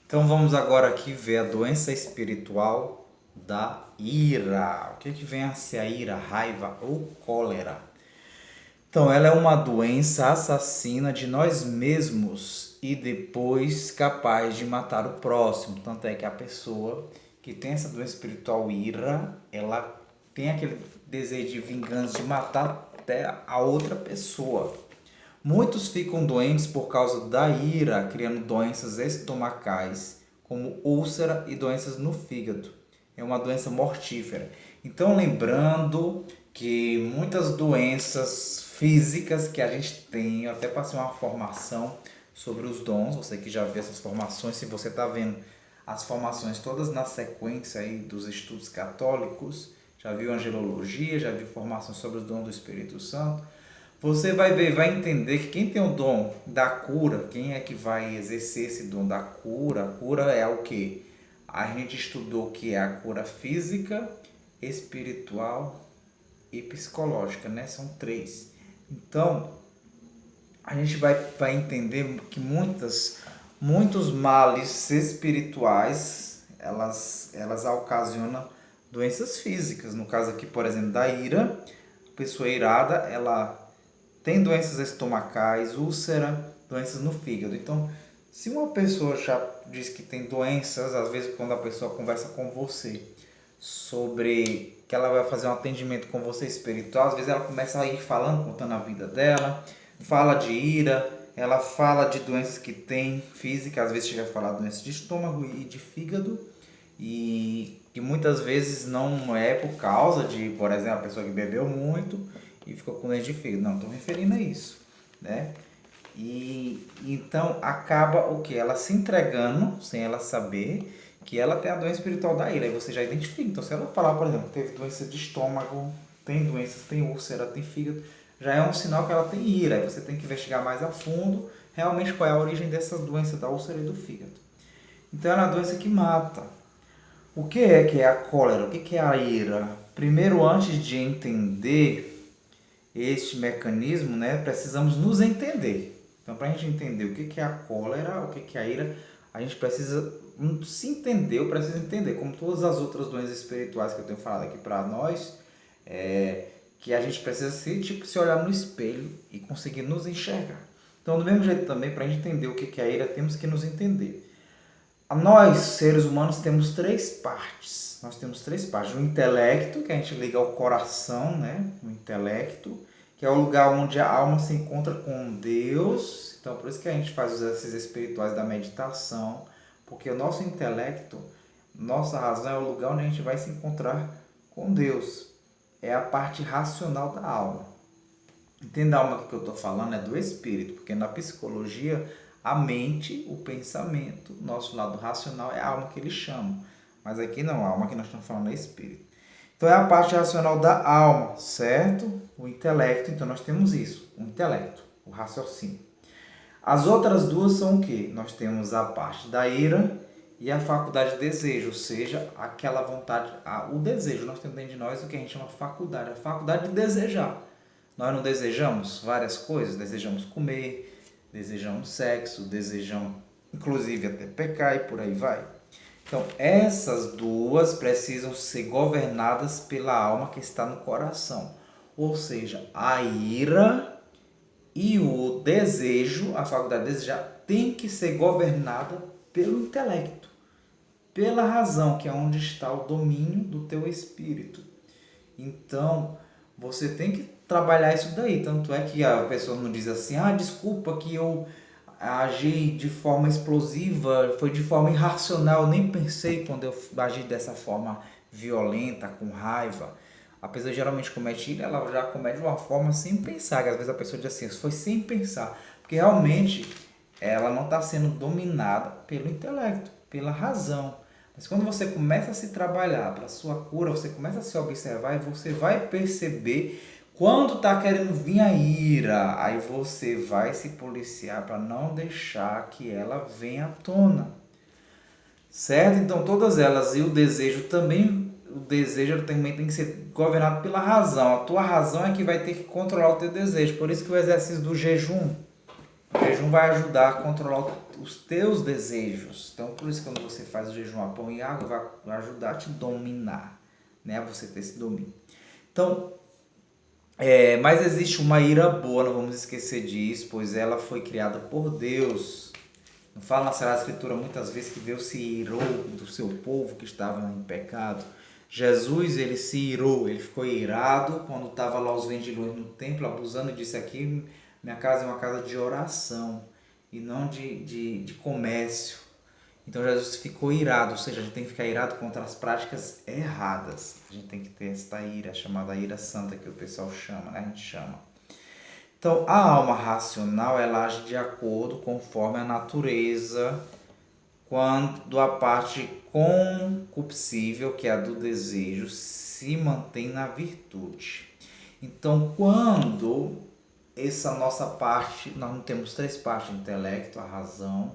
Então vamos agora aqui ver a doença espiritual da ira. O que vem a ser a ira, raiva ou cólera? Então ela é uma doença assassina de nós mesmos e depois capaz de matar o próximo. Tanto é que a pessoa que tem essa doença espiritual ira, ela tem aquele desejo de vingança, de matar até a outra pessoa. Muitos ficam doentes por causa da ira, criando doenças estomacais, como úlcera e doenças no fígado. É uma doença mortífera. Então, lembrando que muitas doenças físicas que a gente tem, eu até passei uma formação sobre os dons, você que já viu essas formações, se você está vendo as formações todas na sequência aí dos estudos católicos, já viu angelologia, já viu formações sobre os dons do Espírito Santo, você vai ver, vai entender que quem tem o dom da cura, quem é que vai exercer esse dom da cura? A cura é o que? A gente estudou que é a cura física, espiritual e psicológica, né? São três. Então, a gente vai entender que muitos males espirituais, elas ocasionam doenças físicas. No caso aqui, por exemplo, da ira, a pessoa irada, ela tem doenças estomacais, úlcera, doenças no fígado. Então, se uma pessoa já diz que tem doenças, às vezes quando a pessoa conversa com você sobre que ela vai fazer um atendimento com você espiritual, às vezes ela começa a ir falando, contando a vida dela, fala de ira, ela fala de doenças que tem física, às vezes chega a falar de doenças de estômago e de fígado, e que muitas vezes não é por causa de, por exemplo, a pessoa que bebeu muito e ficou com doença de fígado. Não, estou me referindo a isso, né? E então acaba o que? Ela se entregando, sem ela saber, que ela tem a doença espiritual da ira. Aí você já identifica. Então, se ela falar, por exemplo, teve doença de estômago, tem doenças, tem úlcera, tem fígado, já é um sinal que ela tem ira. Aí você tem que investigar mais a fundo realmente qual é a origem dessas doenças da úlcera e do fígado. Então, é uma doença que mata. O que é a cólera? O que é a ira? Primeiro, antes de entender este mecanismo, né, precisamos nos entender. Então, para a gente entender o que é a cólera, o que é a ira, a gente precisa se entender, eu preciso entender, como todas as outras doenças espirituais que eu tenho falado aqui para nós, que a gente precisa se olhar no espelho e conseguir nos enxergar. Então, do mesmo jeito também, para a gente entender o que é a ira, temos que nos entender. Nós, seres humanos, temos três partes. Nós temos três partes. O intelecto, que a gente liga ao coração, né? O intelecto, que é o lugar onde a alma se encontra com Deus. Então, por isso que a gente faz os exercícios espirituais da meditação, porque o nosso intelecto, nossa razão é o lugar onde a gente vai se encontrar com Deus. É a parte racional da alma. Entenda a alma que eu estou falando, é do espírito, porque na psicologia a mente, o pensamento, nosso lado racional é a alma que eles chamam. Mas aqui não, a alma que nós estamos falando é espírito. Então é a parte racional da alma, certo? O intelecto, então nós temos isso, o intelecto, o raciocínio. As outras duas são o quê? Nós temos a parte da ira e a faculdade de desejo, ou seja, aquela vontade, o desejo. Nós temos dentro de nós o que a gente chama faculdade, a faculdade de desejar. Nós não desejamos várias coisas, desejamos comer, desejamos sexo, desejamos inclusive até pecar e por aí vai. Então, essas duas precisam ser governadas pela alma que está no coração. Ou seja, a ira e o desejo, a faculdade de desejar, tem que ser governada pelo intelecto, pela razão, que é onde está o domínio do teu espírito. Então, você tem que trabalhar isso daí. Tanto é que a pessoa não diz assim, desculpa que eu agi de forma explosiva, foi de forma irracional, eu nem pensei quando eu agi dessa forma violenta, com raiva. A pessoa geralmente comete ira, ela já comete de uma forma sem pensar, que às vezes a pessoa diz assim, isso foi sem pensar, porque realmente ela não está sendo dominada pelo intelecto, pela razão. Mas quando você começa a se trabalhar para a sua cura, você começa a se observar e você vai perceber quando está querendo vir a ira. Aí você vai se policiar para não deixar que ela venha à tona. Certo? Então todas elas e o desejo também, o desejo também tem que ser governado pela razão. A tua razão é que vai ter que controlar o teu desejo. Por isso que o exercício do jejum, O jejum vai ajudar a controlar os teus desejos. Então, por isso, quando você faz o jejum a pão e água, vai ajudar a te dominar, né? A você ter esse domínio. Então, mas existe uma ira boa, não vamos esquecer disso, pois ela foi criada por Deus. Não fala na Sagrada Escritura muitas vezes que Deus se irou do seu povo que estava em pecado. Jesus, ele se irou, ele ficou irado quando estava lá os vendilhões no templo, abusando e disse aqui, minha casa é uma casa de oração e não de comércio. Então Jesus ficou irado, ou seja, a gente tem que ficar irado contra as práticas erradas. A gente tem que ter esta ira, chamada ira santa que o pessoal chama, né? A gente chama. Então, a alma racional, ela age de acordo conforme a natureza, quando a parte concupiscível, que é a do desejo, se mantém na virtude. Então, quando essa nossa parte, nós não temos três partes: intelecto, a razão,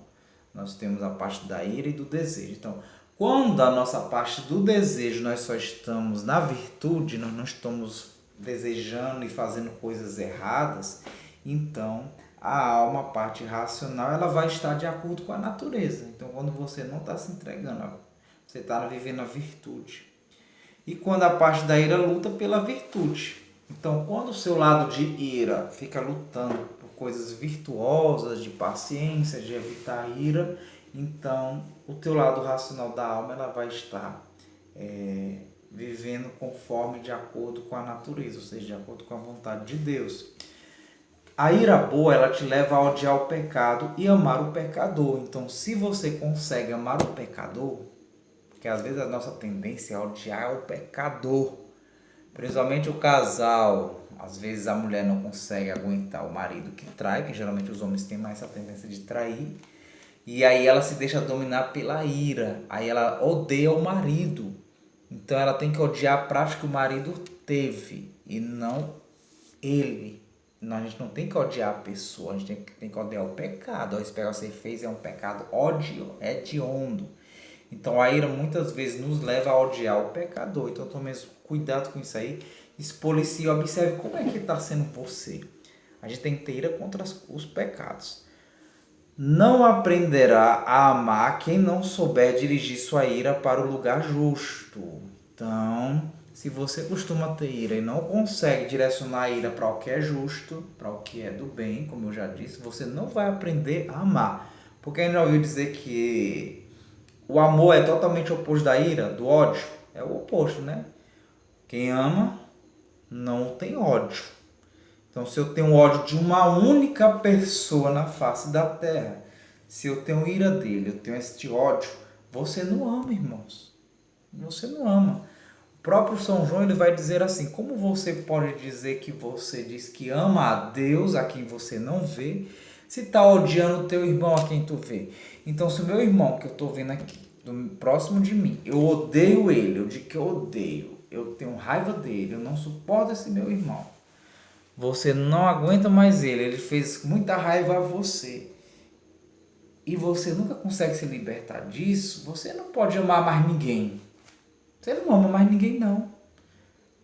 nós temos a parte da ira e do desejo. Então, quando a nossa parte do desejo nós só estamos na virtude, nós não estamos desejando e fazendo coisas erradas, então a alma, a parte racional, ela vai estar de acordo com a natureza. Então, quando você não está se entregando, você está vivendo a virtude. E quando a parte da ira luta pela virtude. Então, quando o seu lado de ira fica lutando por coisas virtuosas, de paciência, de evitar a ira, então o teu lado racional da alma, ela vai estar vivendo conforme, de acordo com a natureza, ou seja, de acordo com a vontade de Deus. A ira boa, ela te leva a odiar o pecado e amar o pecador. Então, se você consegue amar o pecador, porque às vezes a nossa tendência é odiar o pecador, principalmente o casal. Às vezes a mulher não consegue aguentar o marido que trai, que geralmente os homens têm mais essa tendência de trair, e aí ela se deixa dominar pela ira, aí ela odeia o marido. Então ela tem que odiar a prática que o marido teve e não ele. Não, a gente não tem que odiar a pessoa, a gente tem que odiar o pecado. Esse pecado que você fez é um pecado hediondo. Então a ira muitas vezes nos leva a odiar o pecador. Então tome cuidado com isso aí. Expolicie, observe como é que está sendo você. A gente tem que ter ira contra os pecados. Não aprenderá a amar quem não souber dirigir sua ira para o lugar justo. Então, se você costuma ter ira e não consegue direcionar a ira para o que é justo, para o que é do bem, como eu já disse, você não vai aprender a amar. Porque ainda ouviu dizer que o amor é totalmente oposto da ira, do ódio? É o oposto, né? Quem ama não tem ódio. Então, se eu tenho ódio de uma única pessoa na face da terra, se eu tenho ira dele, eu tenho este ódio, você não ama, irmãos. Você não ama. O próprio São João, ele vai dizer assim: como você pode dizer que você diz que ama a Deus, a quem você não vê, se está odiando o teu irmão, a quem tu vê? Então, se o meu irmão, que eu estou vendo aqui, próximo de mim, eu odeio ele, eu digo que eu odeio, eu tenho raiva dele, eu não suporto esse meu irmão, você não aguenta mais ele fez muita raiva a você, e você nunca consegue se libertar disso, você não pode amar mais ninguém. Você não ama mais ninguém, não.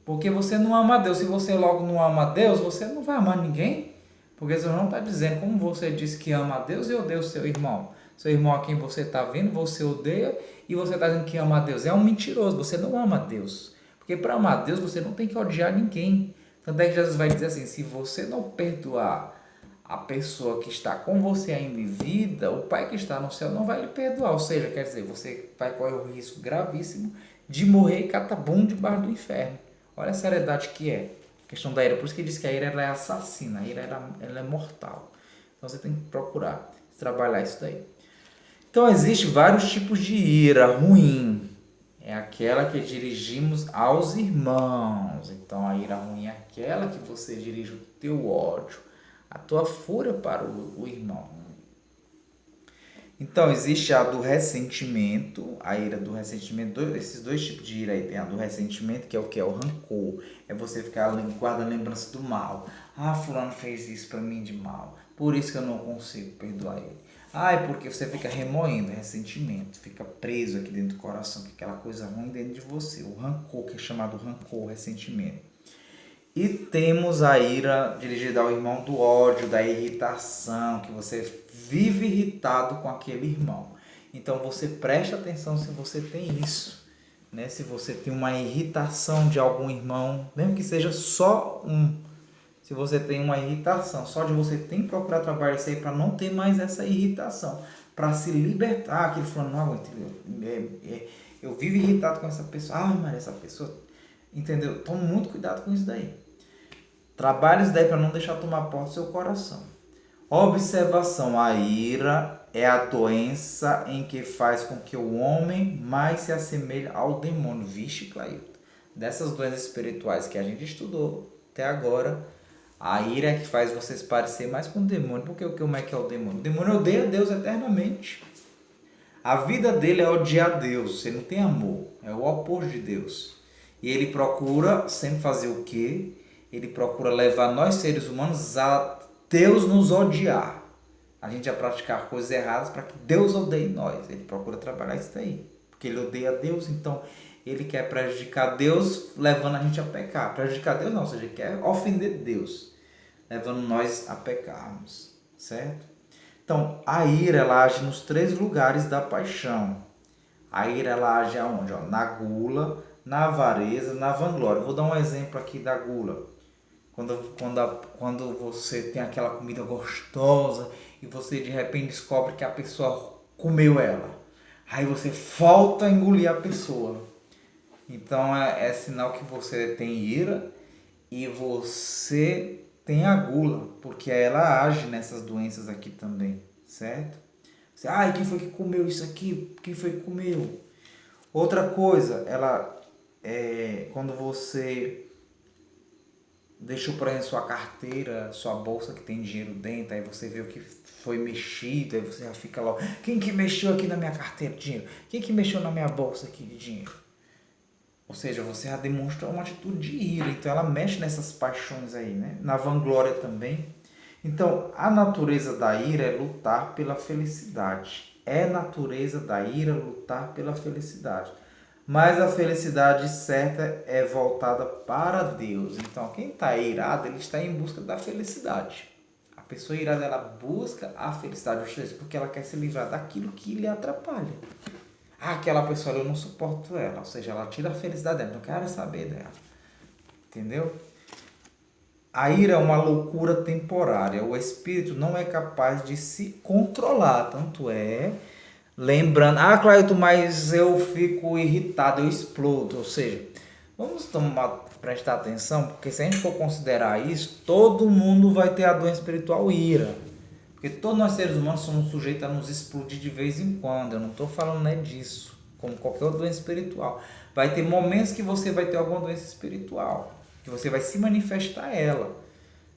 Porque você não ama a Deus. Se você logo não ama a Deus, você não vai amar ninguém. Porque São João está dizendo, como você disse que ama a Deus e odeia o seu irmão. Seu irmão a quem você está vendo, você odeia, e você está dizendo que ama a Deus. É um mentiroso, você não ama a Deus. Porque para amar a Deus, você não tem que odiar ninguém. Tanto é que Jesus vai dizer assim, se você não perdoar a pessoa que está com você ainda em vida, o Pai que está no céu não vai lhe perdoar. Ou seja, quer dizer, você vai correr o risco gravíssimo de morrer catabum debaixo do inferno. Olha a seriedade que é a questão da ira. Por isso que diz que a ira ela é assassina, a ira ela é mortal. Então você tem que procurar trabalhar isso daí. Então existem vários tipos de ira ruim. É aquela que dirigimos aos irmãos. Então a ira ruim é aquela que você dirige o teu ódio, a tua fúria para o irmão. Então existe a do ressentimento, a ira do ressentimento, esses dois tipos de ira aí. Tem a do ressentimento, que é o que? É o rancor. É você ficar guardando lembrança do mal. Ah, fulano fez isso para mim de mal, por isso que eu não consigo perdoar ele. Ah, é porque você fica remoendo ressentimento, fica preso aqui dentro do coração, que aquela coisa ruim dentro de você. O rancor, que é chamado rancor, ressentimento. E temos a ira dirigida ao irmão do ódio, da irritação, que você vive irritado com aquele irmão. Então você preste atenção se você tem isso, né? Se você tem uma irritação de algum irmão, mesmo que seja só um. Se você tem uma irritação, só de você tem que procurar trabalhar isso aí para não ter mais essa irritação, para se libertar. Aquele falando, não aguento, eu vivo irritado com essa pessoa. Ai, Maria, essa pessoa, entendeu? Tome muito cuidado com isso daí. Trabalhe isso daí para não deixar tomar porta do seu coração. Observação: a ira é a doença em que faz com que o homem mais se assemelhe ao demônio. Vixe, Clailton. Dessas doenças espirituais que a gente estudou até agora, a ira é que faz você se parecer mais com o demônio. Porque como é que é o demônio? O demônio odeia Deus eternamente. A vida dele é odiar Deus. Ele não tem amor. É o oposto de Deus. E ele procura sempre fazer o quê? Ele procura levar nós seres humanos a Deus nos odiar. A gente a praticar coisas erradas para que Deus odeie nós. Ele procura trabalhar isso daí. Porque ele odeia Deus, então ele quer prejudicar Deus, levando a gente a pecar. Prejudicar Deus não, ou seja, ele quer ofender Deus, levando nós a pecarmos, certo? Então, a ira, ela age nos 3 lugares da paixão. A ira, ela age aonde? Na gula, na avareza, na vanglória. Vou dar um exemplo aqui da gula. Quando você tem aquela comida gostosa e você de repente descobre que a pessoa comeu ela. Aí você falta engolir a pessoa. Então é sinal que você tem ira e você tem a gula, porque ela age nessas doenças aqui também, certo? Você, quem foi que comeu isso aqui? Quem foi que comeu? Outra coisa, quando você deixou, por exemplo, sua carteira, sua bolsa que tem dinheiro dentro, aí você vê o que foi mexido, aí você já fica lá, quem que mexeu aqui na minha carteira de dinheiro? Quem que mexeu na minha bolsa aqui de dinheiro? Ou seja, você já demonstra uma atitude de ira, então ela mexe nessas paixões aí, né? Na vanglória também. Então, a natureza da ira é lutar pela felicidade. É natureza da ira lutar pela felicidade. Mas a felicidade certa é voltada para Deus. Então, quem está irado, ele está em busca da felicidade. A pessoa irada, ela busca a felicidade, porque ela quer se livrar daquilo que lhe atrapalha. Aquela pessoa, eu não suporto ela. Ou seja, ela tira a felicidade dela, não quero saber dela. Entendeu? A ira é uma loucura temporária. O espírito não é capaz de se controlar. Tanto é, lembrando, Clayton, mas eu fico irritado, eu explodo. Ou seja, vamos prestar atenção, porque se a gente for considerar isso, todo mundo vai ter a doença espiritual ira. Porque todos nós seres humanos somos sujeitos a nos explodir de vez em quando. Eu não estou falando disso, como qualquer outra doença espiritual. Vai ter momentos que você vai ter alguma doença espiritual, que você vai se manifestar ela.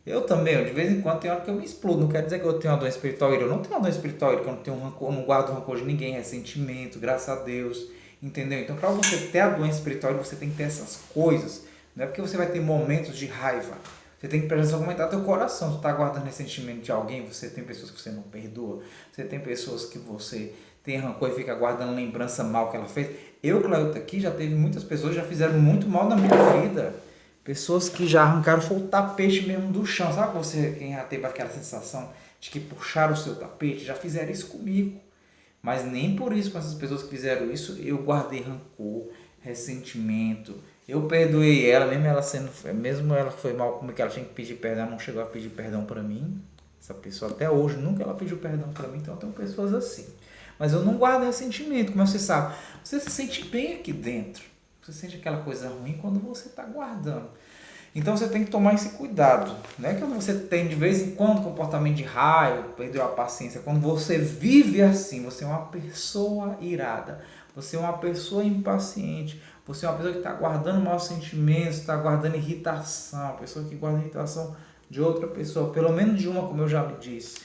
Eu também, de vez em quando, tem hora que eu me explodo. Não quer dizer que eu tenho uma doença espiritual. Eu não tenho uma doença espiritual, que eu não tenho rancor, não guardo rancor de ninguém, ressentimento, graças a Deus. Entendeu? Então, para você ter a doença espiritual, você tem que ter essas coisas. Não é porque você vai ter momentos de raiva. Você tem que prestar atenção como está teu coração. Você está guardando ressentimento de alguém, você tem pessoas que você não perdoa, você tem pessoas que você tem rancor e fica guardando lembrança mal que ela fez. Eu, Clailton, aqui já teve muitas pessoas que já fizeram muito mal na minha vida. Pessoas que já arrancaram foi o tapete mesmo do chão. Sabe você, quem já teve aquela sensação de que puxaram o seu tapete? Já fizeram isso comigo. Mas nem por isso, com essas pessoas que fizeram isso, eu guardei rancor, ressentimento. Eu perdoei ela, mesmo ela foi mal comigo, que ela tinha que pedir perdão, não chegou a pedir perdão para mim. Essa pessoa até hoje nunca ela pediu perdão para mim, então tem pessoas assim. Mas eu não guardo ressentimento, como você sabe. Você se sente bem aqui dentro. Você sente aquela coisa ruim quando você está guardando. Então você tem que tomar esse cuidado. Não é que você tem de vez em quando comportamento de raiva, perdeu a paciência. Quando você vive assim, você é uma pessoa irada. Você é uma pessoa impaciente. Você é uma pessoa que está guardando maus sentimentos, está guardando irritação. Uma pessoa que guarda irritação de outra pessoa. Pelo menos de uma, como eu já lhe disse.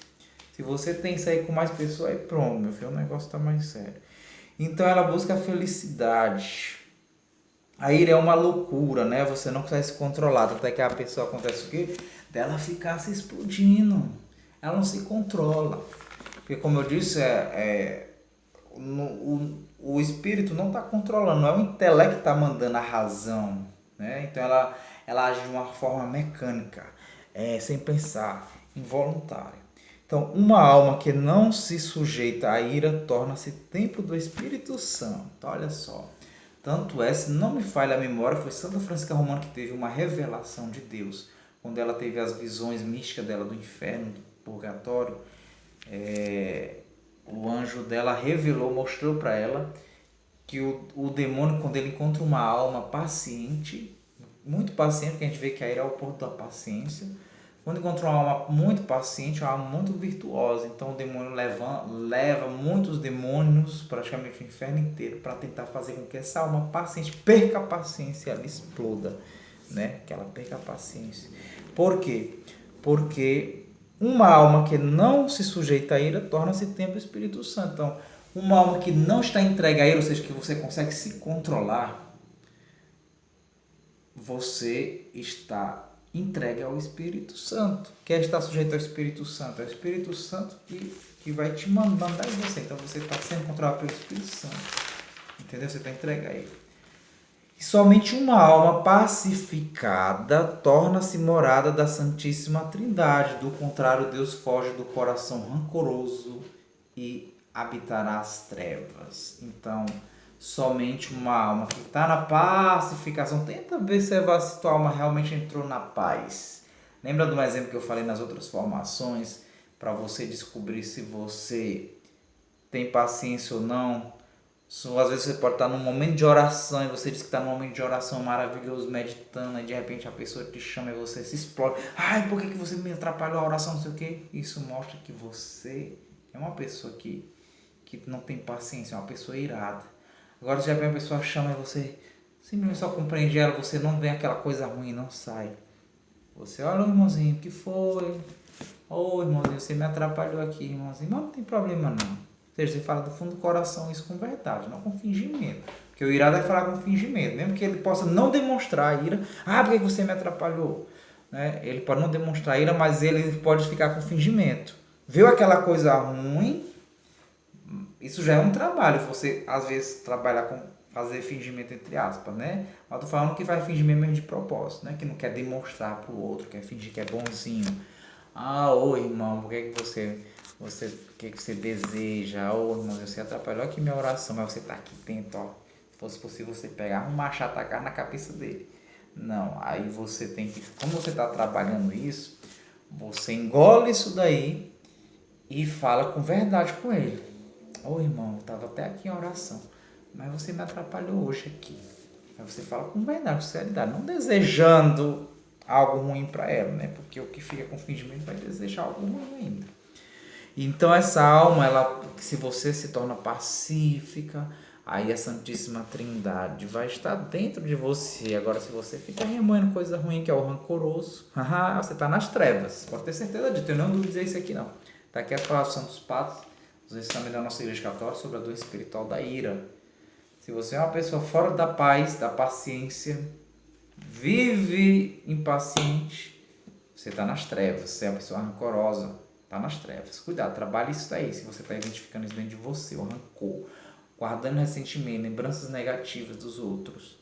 Se você tem isso aí com mais pessoas, aí pronto, meu filho, o negócio está mais sério. Então ela busca a felicidade. A ira é uma loucura, né? Você não consegue se controlar. Até que a pessoa acontece o quê? Dela ficar se explodindo. Ela não se controla. Porque como eu disse, o espírito não está controlando. Não é o intelecto que está mandando a razão, né? Então ela age de uma forma mecânica, sem pensar, involuntária. Então, uma alma que não se sujeita à ira torna-se templo do Espírito Santo. Olha só. Tanto é, se não me falha a memória, foi Santa Francisca Romana que teve uma revelação de Deus. Quando ela teve as visões místicas dela do inferno, do purgatório, o anjo dela revelou, mostrou para ela que o demônio, quando ele encontra uma alma paciente, muito paciente, que a gente vê que a ira é o porto da paciência, quando encontra uma alma muito paciente, uma alma muito virtuosa, então o demônio leva muitos demônios, praticamente o inferno inteiro, para tentar fazer com que essa alma paciente perca a paciência e ela exploda, né? Que ela perca a paciência. Por quê? Porque uma alma que não se sujeita à ira torna-se templo do Espírito Santo. Então, uma alma que não está entregue à ira, ou seja, que você consegue se controlar, você está entregue ao Espírito Santo. Quer estar sujeito ao Espírito Santo? É o Espírito Santo que vai te mandar em você. Então você está sendo controlado pelo Espírito Santo. Entendeu? Você está entregue a ele. E somente uma alma pacificada torna-se morada da Santíssima Trindade. Do contrário, Deus foge do coração rancoroso e habitará as trevas. Então, somente uma alma que está na pacificação. Tenta observar se tua alma realmente entrou na paz. Lembra de um exemplo que eu falei nas outras formações? Para você descobrir se você tem paciência ou não. Às vezes você pode estar num momento de oração e você diz que está num momento de oração maravilhoso, meditando, e de repente a pessoa te chama e você se explode. Ai, por que você me atrapalhou a oração, não sei o quê? Isso mostra que você é uma pessoa que não tem paciência, é uma pessoa irada. Agora se já vem a pessoa chama e você simplesmente só compreende ela, você não vê aquela coisa ruim, não sai. Você olha, irmãozinho, o que foi? Ô, irmãozinho, você me atrapalhou aqui, irmãozinho. Mas não tem problema não. Ou seja, você fala do fundo do coração isso com verdade, não com fingimento. Porque o irado é falar com fingimento, mesmo que ele possa não demonstrar a ira. Ah, por que você me atrapalhou? Né? Ele pode não demonstrar a ira, mas ele pode ficar com fingimento. Viu aquela coisa ruim? Isso já é um trabalho, você às vezes trabalhar com fazer fingimento entre aspas, né? Mas tô falando que vai fingir mesmo de propósito, né? Que não quer demonstrar pro outro, quer fingir que é bonzinho. Ah, ô irmão, por que o que você deseja? Ô irmão, você atrapalhou aqui minha oração, mas você tá aqui dentro, ó. Se fosse possível você pegar um machado e atacar na cabeça dele. Não, aí você tem que, como você tá trabalhando isso, você engole isso daí e fala com verdade com ele. Ô irmão, eu estava até aqui em oração, mas você me atrapalhou hoje aqui. Aí você fala com verdade, com sinceridade, não desejando algo ruim para ela, né? Porque o que fica com fingimento vai desejar algo ruim ainda. Então essa alma, ela, se você se torna pacífica, aí a Santíssima Trindade vai estar dentro de você. Agora, se você fica remoendo coisa ruim, que é o rancoroso, você está nas trevas. Pode ter certeza disso, eu não duvido dizer isso aqui não. Tá aqui as palavras dos Santos Padres, os ensinamentos da nossa Igreja Católica sobre a doença espiritual da ira. Se você é uma pessoa fora da paz, da paciência, vive impaciente, você está nas trevas. Você é uma pessoa rancorosa, está nas trevas. Cuidado, trabalhe isso daí. Se você está identificando isso dentro de você, o rancor, guardando ressentimento, lembranças negativas dos outros,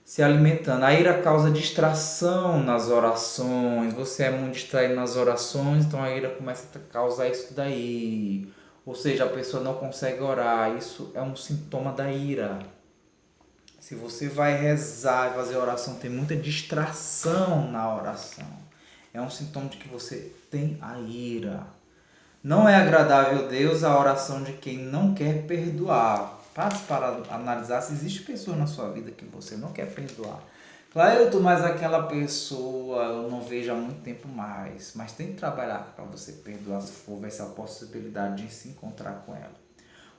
se alimentando. A ira causa distração nas orações. Você é muito distraído nas orações, então a ira começa a causar isso daí. Ou seja, a pessoa não consegue orar. Isso é um sintoma da ira. Se você vai rezar e fazer oração, tem muita distração na oração. É um sintoma de que você tem a ira. Não é agradável a Deus a oração de quem não quer perdoar. Passe para analisar se existe pessoa na sua vida que você não quer perdoar. Claro, eu tô mais aquela pessoa, eu não vejo há muito tempo mais, mas tem que trabalhar para você perdoar se for ver essa possibilidade de se encontrar com ela.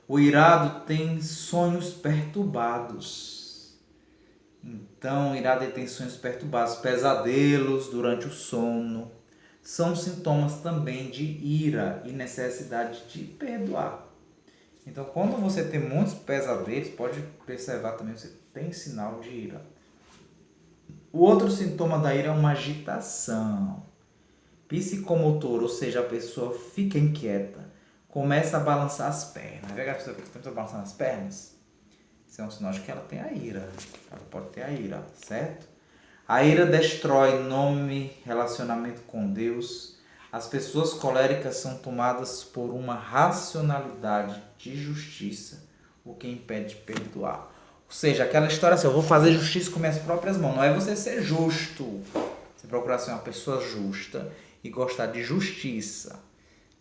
O irado tem sonhos perturbados. Então, o irado tem sonhos perturbados, pesadelos durante o sono. São sintomas também de ira e necessidade de perdoar. Então, quando você tem muitos pesadelos, pode observar também que você tem sinal de ira. O outro sintoma da ira é uma agitação psicomotor, ou seja, a pessoa fica inquieta, começa a balançar as pernas. Vê que a pessoa fica balançando as pernas? Isso é um sinal de que ela tem a ira. Ela pode ter a ira, certo? A ira destrói nome, relacionamento com Deus. As pessoas coléricas são tomadas por uma racionalidade de justiça, o que impede de perdoar. Ou seja, aquela história assim, eu vou fazer justiça com minhas próprias mãos. Não é você ser justo. Você procurar ser uma pessoa justa e gostar de justiça.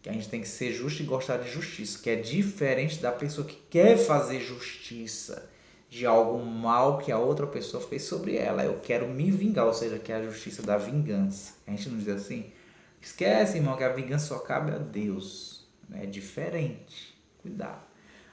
Que a gente tem que ser justo e gostar de justiça, que é diferente da pessoa que quer fazer justiça de algo mal que a outra pessoa fez sobre ela. Eu quero me vingar, ou seja, que é a justiça da vingança. A gente não diz assim? Esquece, irmão, que a vingança só cabe a Deus. É diferente. Cuidado.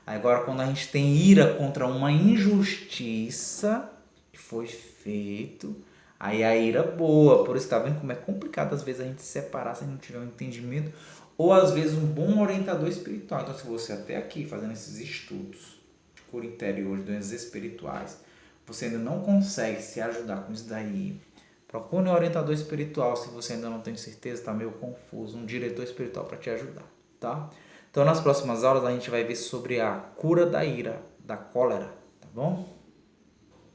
Agora, quando a gente tem ira contra uma injustiça que foi feito, aí a ira boa. Por isso, tá vendo como é complicado às vezes a gente separar se a gente não tiver um entendimento ou às vezes um bom orientador espiritual. Então, se você até aqui fazendo esses estudos de cura interior, de doenças espirituais, você ainda não consegue se ajudar com isso daí, procure um orientador espiritual. Se você ainda não tem certeza, está meio confuso, um diretor espiritual para te ajudar, tá? Então, nas próximas aulas a gente vai ver sobre a cura da ira, da cólera, tá bom?